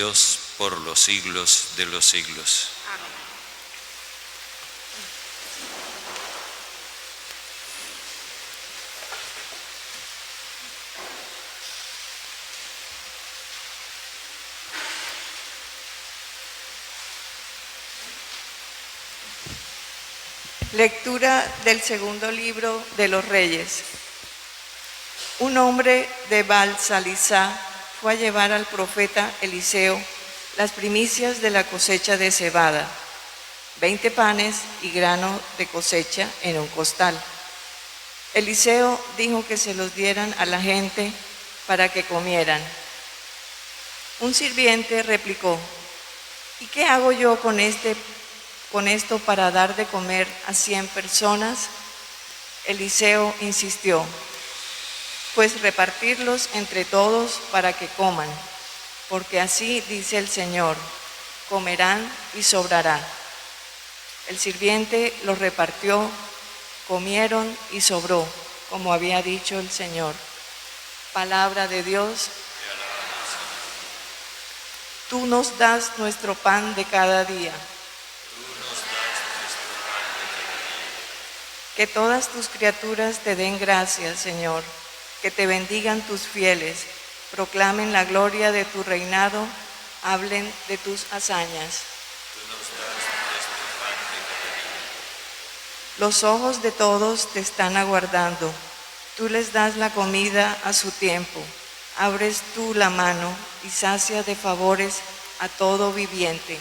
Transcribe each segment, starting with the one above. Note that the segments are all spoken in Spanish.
Dios por los siglos de los siglos. Amén. Lectura del segundo libro de los Reyes. Un hombre de Baal-Salisá fue a llevar al profeta Eliseo las primicias de la cosecha de cebada, 20 panes y grano de cosecha en un costal. Eliseo dijo que se los dieran a la gente para que comieran. Un sirviente replicó: ¿y qué hago yo con esto para dar de comer a 100 personas? Eliseo insistió: pues repartirlos entre todos para que coman, porque así dice el Señor, comerán y sobrará. El sirviente los repartió, comieron y sobró, como había dicho el Señor. Palabra de Dios. Tú nos das nuestro pan de cada día. Que todas tus criaturas te den gracias, Señor. Que te bendigan tus fieles, proclamen la gloria de tu reinado, hablen de tus hazañas. Los ojos de todos te están aguardando, tú les das la comida a su tiempo, abres tú la mano y sacia de favores a todo viviente.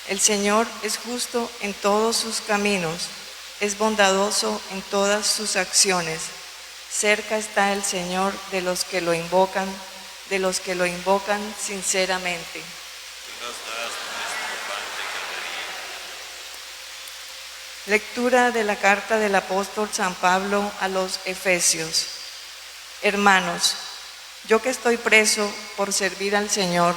El Señor es justo en todos sus caminos, es bondadoso en todas sus acciones. Cerca está el Señor de los que lo invocan sinceramente. Lectura de la carta del apóstol San Pablo a los Efesios. Hermanos, yo que estoy preso por servir al Señor,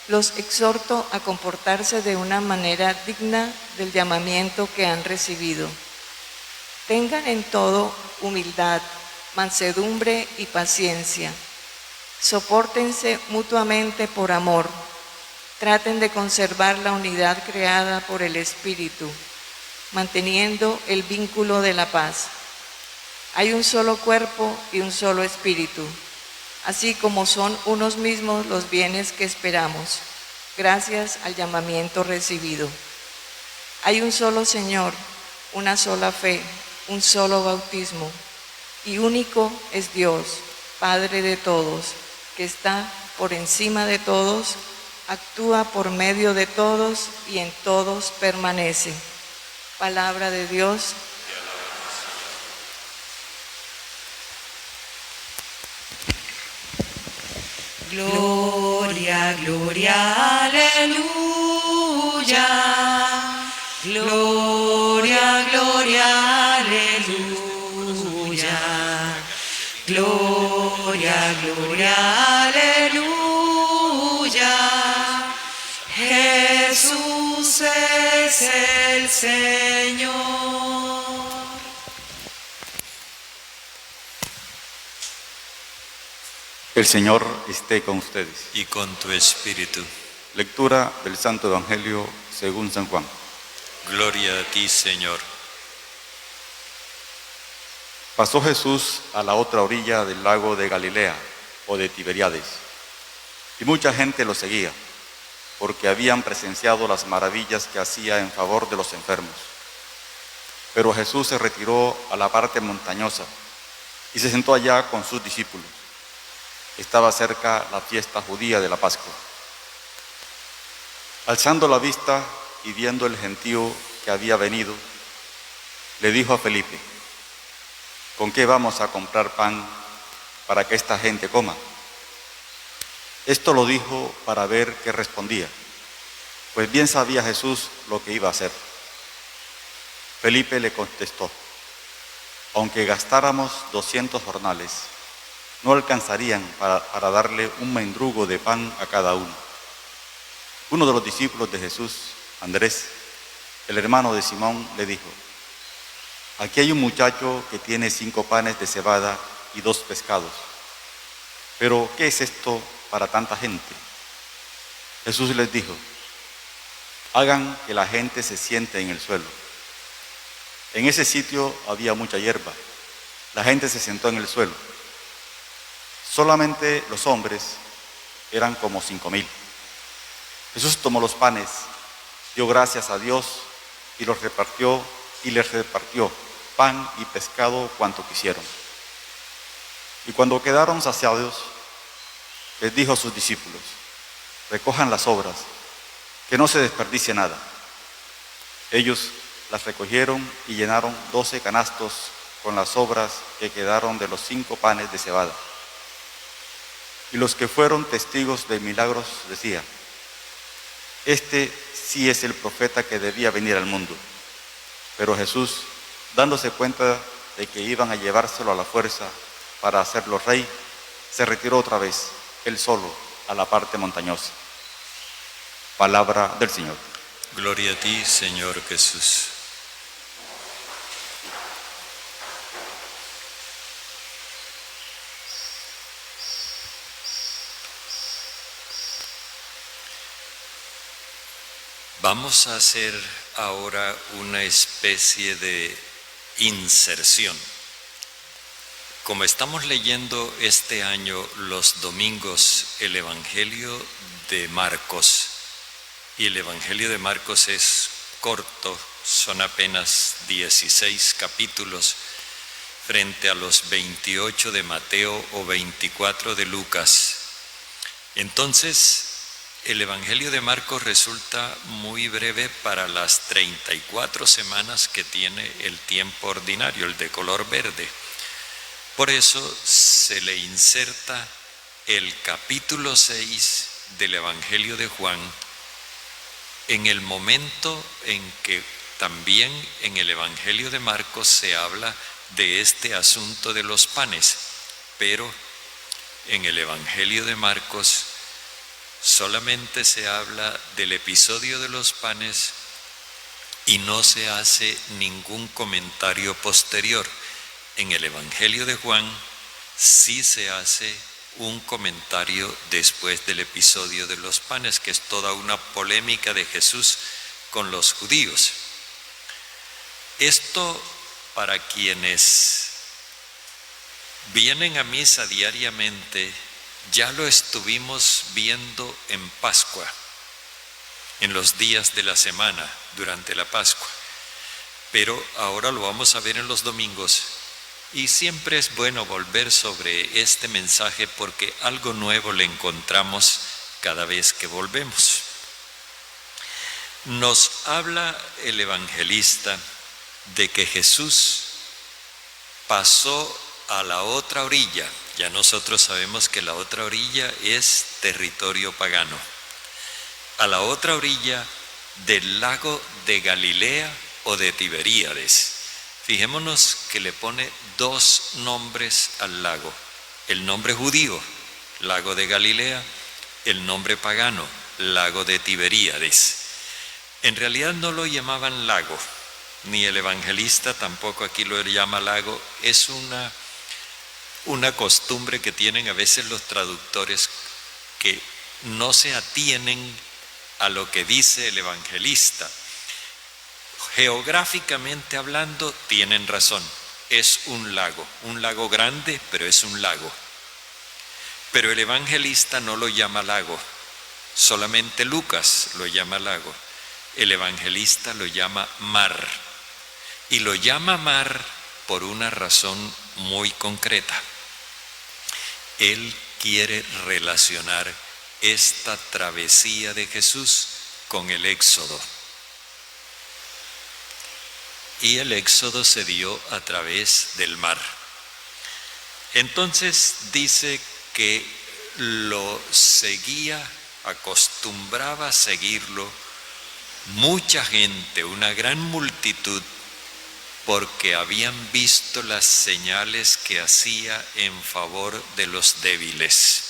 los exhorto a comportarse de una manera digna del llamamiento que han recibido. Tengan en todo humildad, mansedumbre y paciencia. Sopórtense mutuamente por amor. Traten de conservar la unidad creada por el Espíritu, manteniendo el vínculo de la paz. Hay un solo cuerpo y un solo espíritu, así como son unos mismos los bienes que esperamos, gracias al llamamiento recibido. Hay un solo Señor, una sola fe, un solo bautismo, y único es Dios, Padre de todos, que está por encima de todos, actúa por medio de todos y en todos permanece. Palabra de Dios. Gloria, gloria, aleluya. Gloria, gloria, aleluya. Gloria, gloria, aleluya. Jesús es el Señor. El Señor esté con ustedes. Y con tu espíritu. Lectura del Santo Evangelio según San Juan. Gloria a ti, Señor. Pasó Jesús a la otra orilla del lago de Galilea, o de Tiberíades, y mucha gente lo seguía, porque habían presenciado las maravillas que hacía en favor de los enfermos. Pero Jesús se retiró a la parte montañosa y se sentó allá con sus discípulos. Estaba cerca la fiesta judía de la Pascua. Alzando la vista y viendo el gentío que había venido, le dijo a Felipe: ¿con qué vamos a comprar pan para que esta gente coma? Esto lo dijo para ver qué respondía, pues bien sabía Jesús lo que iba a hacer. Felipe le contestó: aunque gastáramos 200 jornales, no alcanzarían para darle un mendrugo de pan a cada uno. Uno de los discípulos de Jesús, Andrés, el hermano de Simón, le dijo: aquí hay un muchacho que tiene 5 panes de cebada y 2 pescados. pero ¿qué es esto para tanta gente? Jesús les dijo: hagan que la gente se siente en el suelo. En ese sitio había mucha hierba. La gente se sentó en el suelo. Solamente los hombres eran como 5,000. Jesús tomó los panes, dio gracias a Dios y los repartió, y les repartió pan y pescado cuanto quisieron. Y cuando quedaron saciados, les dijo a sus discípulos: recojan las sobras, que no se desperdicie nada. Ellos las recogieron y llenaron 12 canastos con las sobras que quedaron de los 5 panes de cebada. Y los que fueron testigos de milagros decían: este sí es el profeta que debía venir al mundo. Pero Jesús, dándose cuenta de que iban a llevárselo a la fuerza para hacerlo rey, se retiró otra vez, él solo, a la parte montañosa. Palabra del Señor. Gloria a ti, Señor Jesús. Vamos a hacer ahora una especie de inserción. Como estamos leyendo este año los domingos el Evangelio de Marcos, y el Evangelio de Marcos es corto, son apenas 16 capítulos frente a los 28 de Mateo o 24 de Lucas. Entonces, el Evangelio de Marcos resulta muy breve para las 34 semanas que tiene el tiempo ordinario, el de color verde. Por eso se le inserta el capítulo 6 del Evangelio de Juan en el momento en que también en el Evangelio de Marcos se habla de este asunto de los panes, pero en el Evangelio de Marcos solamente se habla del episodio de los panes y no se hace ningún comentario posterior. En el Evangelio de Juan sí se hace un comentario después del episodio de los panes, que es toda una polémica de Jesús con los judíos. Esto, para quienes vienen a misa diariamente, ya lo estuvimos viendo en Pascua, en los días de la semana, durante la Pascua, pero ahora lo vamos a ver en los domingos, y siempre es bueno volver sobre este mensaje porque algo nuevo le encontramos cada vez que volvemos. Nos habla el evangelista de que Jesús pasó a la otra orilla. Ya nosotros sabemos que la otra orilla es territorio pagano. A la otra orilla del lago de Galilea o de Tiberíades. Fijémonos que le pone 2 nombres al lago. El nombre judío, lago de Galilea; el nombre pagano, lago de Tiberíades. En realidad no lo llamaban lago, ni el evangelista tampoco aquí lo llama lago. Es una costumbre que tienen a veces los traductores, que no se atienen a lo que dice el evangelista. Geográficamente hablando, tienen razón, es un lago grande, pero es un lago. Pero el evangelista no lo llama lago, solamente Lucas lo llama lago. El evangelista lo llama mar, y lo llama mar por una razón muy concreta. Él quiere relacionar esta travesía de Jesús con el Éxodo. Y el Éxodo se dio a través del mar. Entonces dice que lo seguía, acostumbraba a seguirlo mucha gente, una gran multitud, porque habían visto las señales que hacía en favor de los débiles.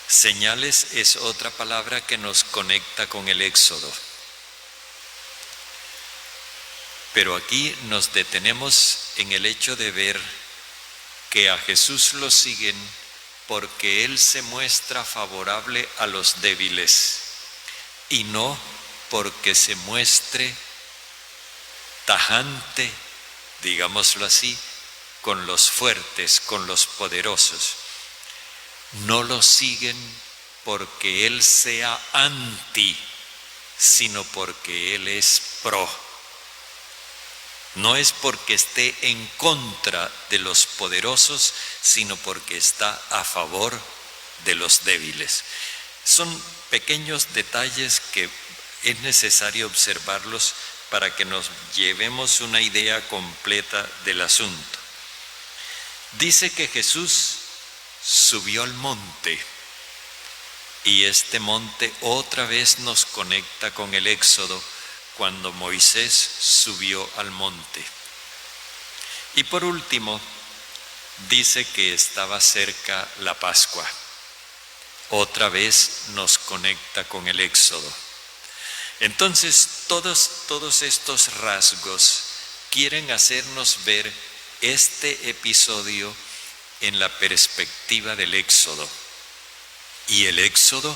Señales es otra palabra que nos conecta con el Éxodo. Pero aquí nos detenemos en el hecho de ver que a Jesús lo siguen porque Él se muestra favorable a los débiles y no porque se muestre tajante, digámoslo así, con los fuertes, con los poderosos. No lo siguen porque Él sea anti, sino porque Él es pro. No es porque esté en contra de los poderosos, sino porque está a favor de los débiles. Son pequeños detalles que es necesario observarlos para que nos llevemos una idea completa del asunto. Dice que Jesús subió al monte y este monte otra vez nos conecta con el Éxodo, cuando Moisés subió al monte. Y por último, dice que estaba cerca la Pascua. Otra vez nos conecta con el Éxodo. Entonces, todos estos rasgos quieren hacernos ver este episodio en la perspectiva del Éxodo. Y el Éxodo,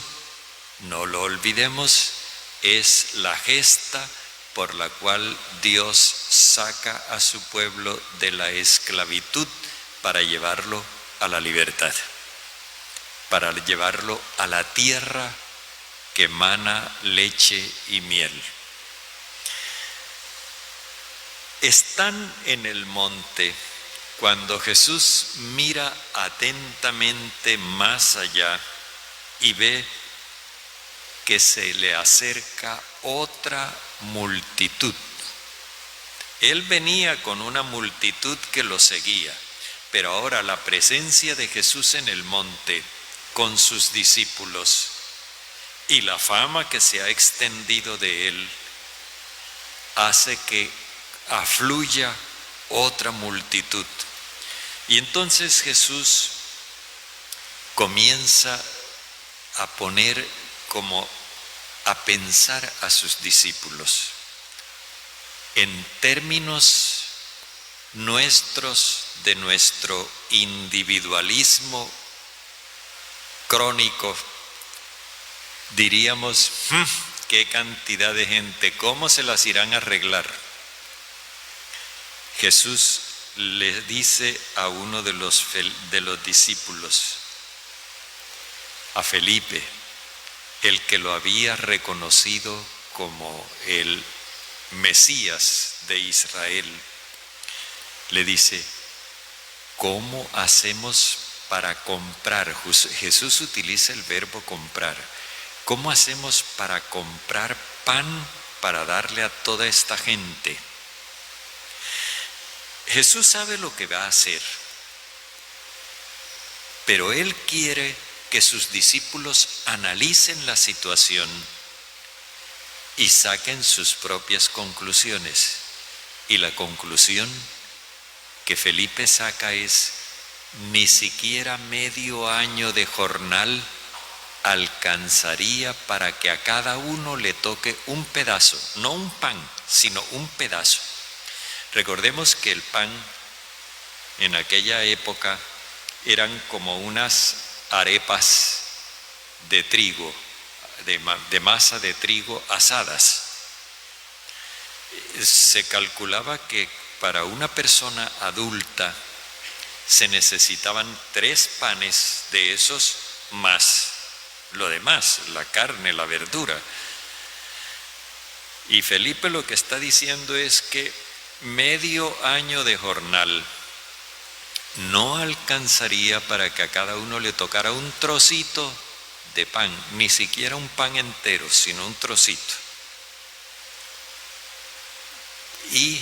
no lo olvidemos, es la gesta por la cual Dios saca a su pueblo de la esclavitud para llevarlo a la libertad, para llevarlo a la tierra que emana leche y miel. Están en el monte cuando Jesús mira atentamente más allá y ve que se le acerca otra multitud. Él venía con una multitud que lo seguía, pero ahora la presencia de Jesús en el monte con sus discípulos y la fama que se ha extendido de él hace que afluya otra multitud. Y entonces Jesús comienza a poner a pensar a sus discípulos en términos nuestros, de nuestro individualismo crónico. Diríamos, qué cantidad de gente, ¿cómo se las irán a arreglar? Jesús le dice a uno de los discípulos, a Felipe, el que lo había reconocido como el Mesías de Israel, le dice, ¿cómo hacemos para comprar? Jesús utiliza el verbo comprar. ¿Cómo hacemos para comprar pan para darle a toda esta gente? Jesús sabe lo que va a hacer, pero Él quiere que sus discípulos analicen la situación y saquen sus propias conclusiones. Y la conclusión que Felipe saca es, ni siquiera medio año de jornal alcanzaría para que a cada uno le toque un pedazo, no un pan, sino un pedazo. Recordemos que el pan en aquella época eran como unas arepas de trigo, de masa de trigo asadas. Se calculaba que para una persona adulta se necesitaban 3 panes de esos más lo demás, la carne, la verdura. Y Felipe lo que está diciendo es que medio año de jornal no alcanzaría para que a cada uno le tocara un trocito de pan, ni siquiera un pan entero, sino un trocito. Y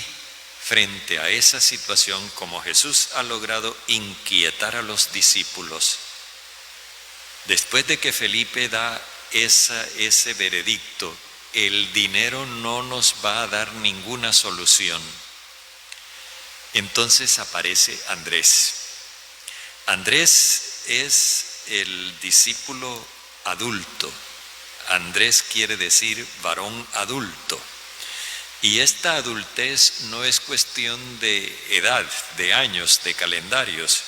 frente a esa situación, como Jesús ha logrado inquietar a los discípulos, después de que Felipe da ese veredicto, el dinero no nos va a dar ninguna solución. Entonces aparece Andrés. Andrés es el discípulo adulto. Andrés quiere decir varón adulto. Y esta adultez no es cuestión de edad, de años, de calendarios,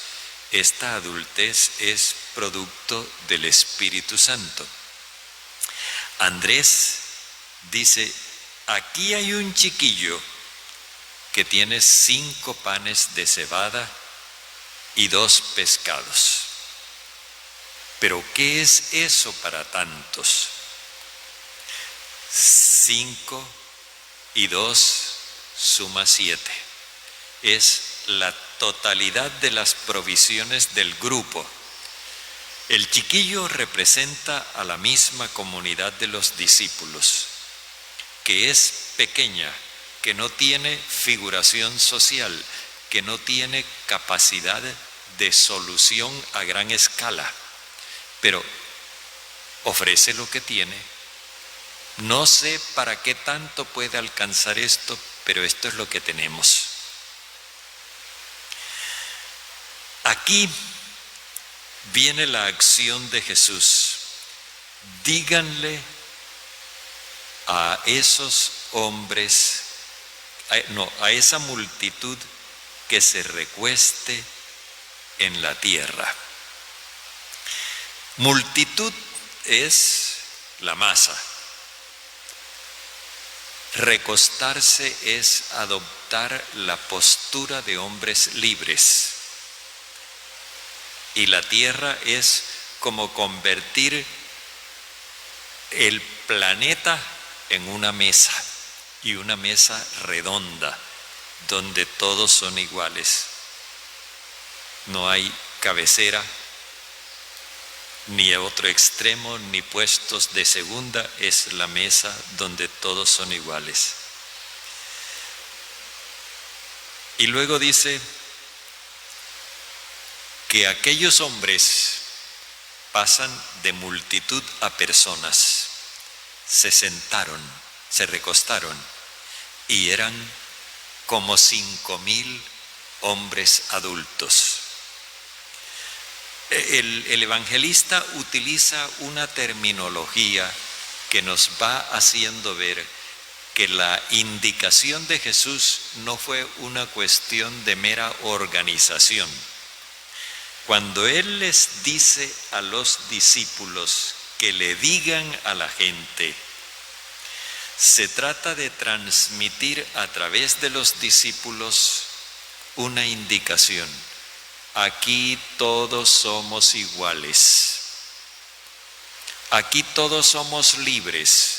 esta adultez es producto del Espíritu Santo. Andrés dice, aquí hay un chiquillo que tiene 5 panes de cebada y 2 pescados. Pero ¿qué es eso para tantos? 5 y 2 suma 7. Es la totalidad de las provisiones del grupo. El chiquillo representa a la misma comunidad de los discípulos, que es pequeña, que no tiene figuración social, que no tiene capacidad de solución a gran escala, pero ofrece lo que tiene. No sé para qué tanto puede alcanzar esto, pero esto es lo que tenemos. Aquí viene la acción de Jesús. Díganle a esos hombres, a esa multitud que se recueste en la tierra. Multitud es la masa. Recostarse es adoptar la postura de hombres libres. Y la tierra es como convertir el planeta en una mesa, y una mesa redonda, donde todos son iguales. No hay cabecera, ni otro extremo, ni puestos de segunda, es la mesa donde todos son iguales. Y luego dice que aquellos hombres pasan de multitud a personas, se sentaron, se recostaron, y eran como 5,000 hombres adultos. El evangelista utiliza una terminología que nos va haciendo ver que la indicación de Jesús no fue una cuestión de mera organización. Cuando Él les dice a los discípulos que le digan a la gente, se trata de transmitir a través de los discípulos una indicación. Aquí todos somos iguales. Aquí todos somos libres.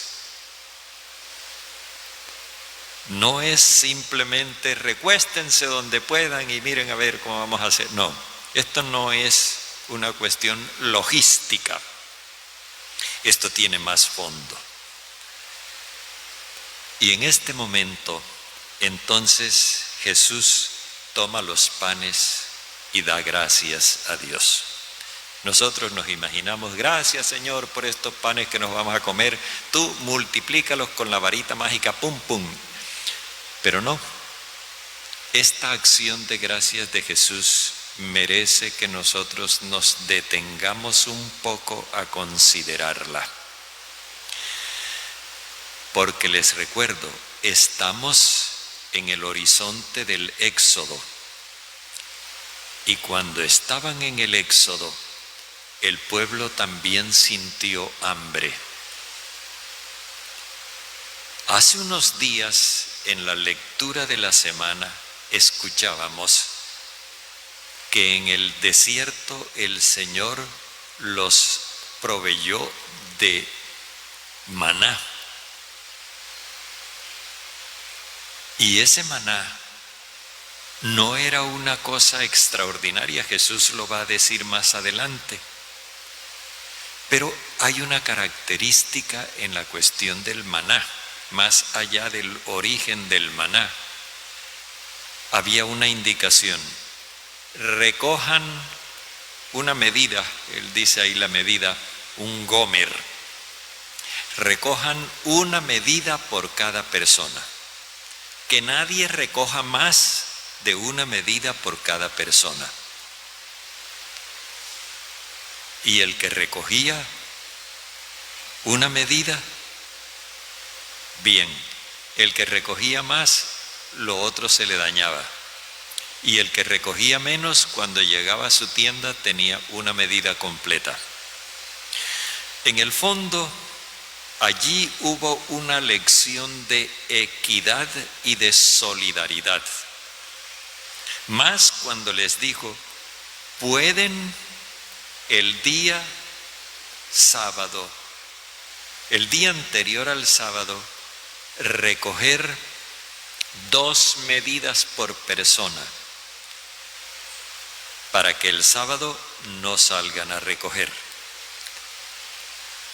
No es simplemente recuéstense donde puedan y miren a ver cómo vamos a hacer. No, esto no es una cuestión logística. Esto tiene más fondo. Y en este momento, entonces Jesús toma los panes y da gracias a Dios. Nosotros nos imaginamos, gracias Señor por estos panes que nos vamos a comer, tú multiplícalos con la varita mágica, pum, pum. Pero no, esta acción de gracias de Jesús merece que nosotros nos detengamos un poco a considerarla. Porque les recuerdo, estamos en el horizonte del Éxodo. Y cuando estaban en el Éxodo, el pueblo también sintió hambre. Hace unos días, en la lectura de la semana, escuchábamos que en el desierto el Señor los proveyó de maná. Y ese maná no era una cosa extraordinaria, Jesús lo va a decir más adelante. Pero hay una característica en la cuestión del maná, más allá del origen del maná. Había una indicación, recojan una medida, él dice ahí la medida, un gomer. Recojan una medida por cada persona. Que nadie recoja más de una medida por cada persona. Y el que recogía una medida, bien. El que recogía más, lo otro se le dañaba. y el que recogía menos, cuando llegaba a su tienda tenía una medida completa. En el fondo, allí hubo una lección de equidad y de solidaridad. Más cuando les dijo: pueden el día sábado, el día anterior al sábado, recoger 2 medidas por persona, para que el sábado no salgan a recoger.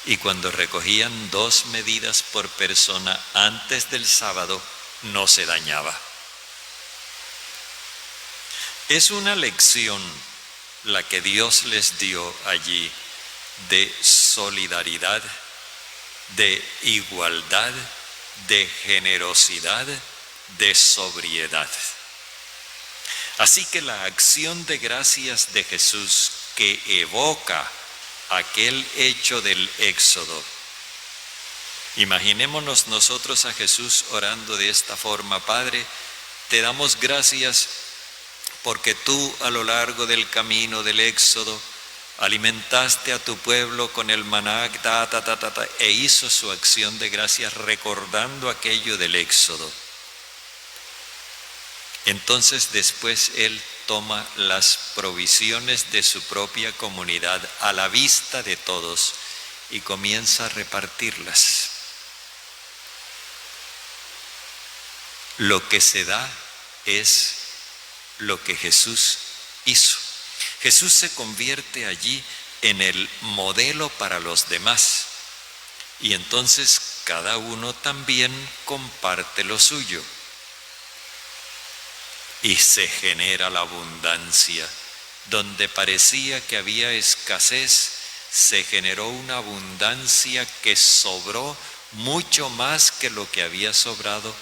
Y cuando recogían 2 medidas por persona antes del sábado, no se dañaba. Es una lección la que Dios les dio allí de solidaridad, de igualdad, de generosidad, de sobriedad. Así que la acción de gracias de Jesús, que evoca aquel hecho del Éxodo. Imaginémonos nosotros a Jesús orando de esta forma: Padre, te damos gracias porque tú a lo largo del camino del Éxodo alimentaste a tu pueblo con el maná, e hizo su acción de gracias recordando aquello del Éxodo. Entonces después Él toma las provisiones de su propia comunidad a la vista de todos y comienza a repartirlas. Lo que se da es lo que Jesús hizo. Jesús se convierte allí en el modelo para los demás, y entonces cada uno también comparte lo suyo. Y se genera la abundancia. Donde parecía que había escasez, se generó una abundancia que sobró mucho más que lo que había sobrado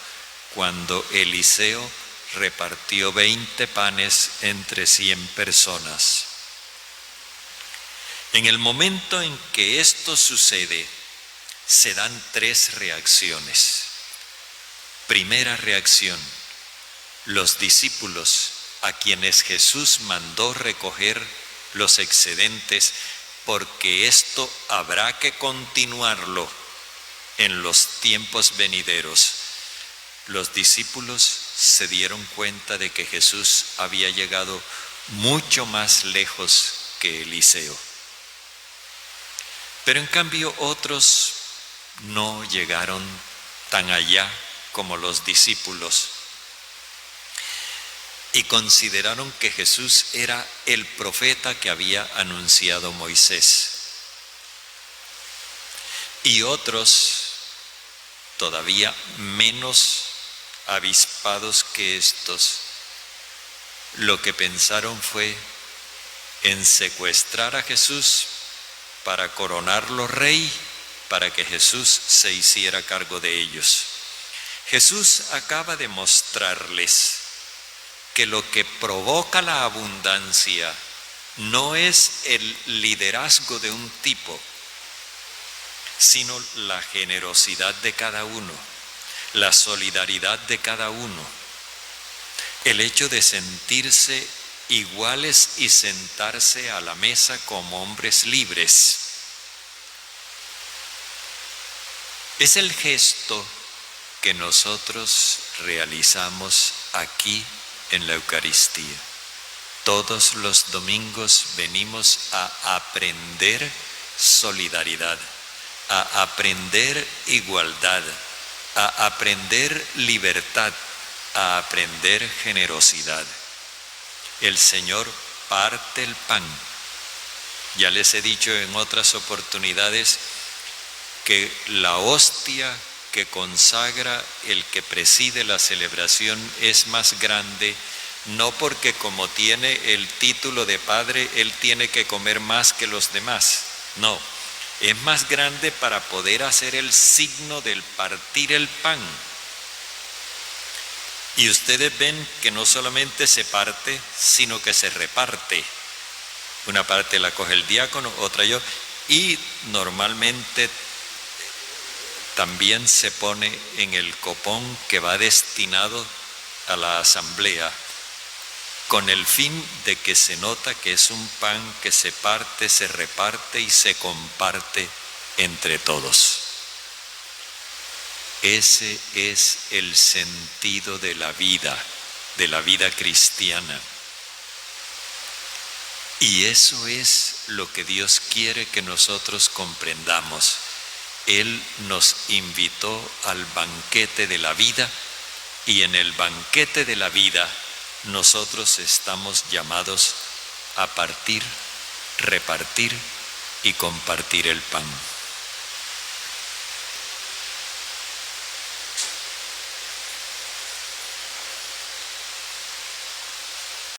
cuando Eliseo repartió 20 panes entre 100 personas. En el momento en que esto sucede, se dan 3 reacciones. Primera reacción: los discípulos, a quienes Jesús mandó recoger los excedentes, porque esto habrá que continuarlo en los tiempos venideros. Los discípulos se dieron cuenta de que Jesús había llegado mucho más lejos que Eliseo. Pero en cambio otros no llegaron tan allá como los discípulos, y consideraron que Jesús era el profeta que había anunciado Moisés. Y otros, todavía menos avispados que estos, lo que pensaron fue en secuestrar a Jesús para coronarlo rey, para que Jesús se hiciera cargo de ellos. Jesús acaba de mostrarles que lo que provoca la abundancia no es el liderazgo de un tipo, sino la generosidad de cada uno, la solidaridad de cada uno, el hecho de sentirse iguales y sentarse a la mesa como hombres libres. Es el gesto que nosotros realizamos aquí en la Eucaristía. Todos los domingos venimos a aprender solidaridad, a aprender igualdad, a aprender libertad, a aprender generosidad. El Señor parte el pan. Ya les he dicho en otras oportunidades que la hostia que consagra el que preside la celebración es más grande, no porque como tiene el título de padre, él tiene que comer más que los demás. No, es más grande para poder hacer el signo del partir el pan. Y ustedes ven que no solamente se parte, sino que se reparte. Una parte la coge el diácono, otra yo, y normalmente también se pone en el copón que va destinado a la asamblea. con el fin de que se nota que es un pan que se parte, se reparte y se comparte entre todos. Ese es el sentido de la vida cristiana. Y eso es lo que Dios quiere que nosotros comprendamos. Él nos invitó al banquete de la vida, y en el banquete de la vida nosotros estamos llamados a partir, repartir y compartir el pan.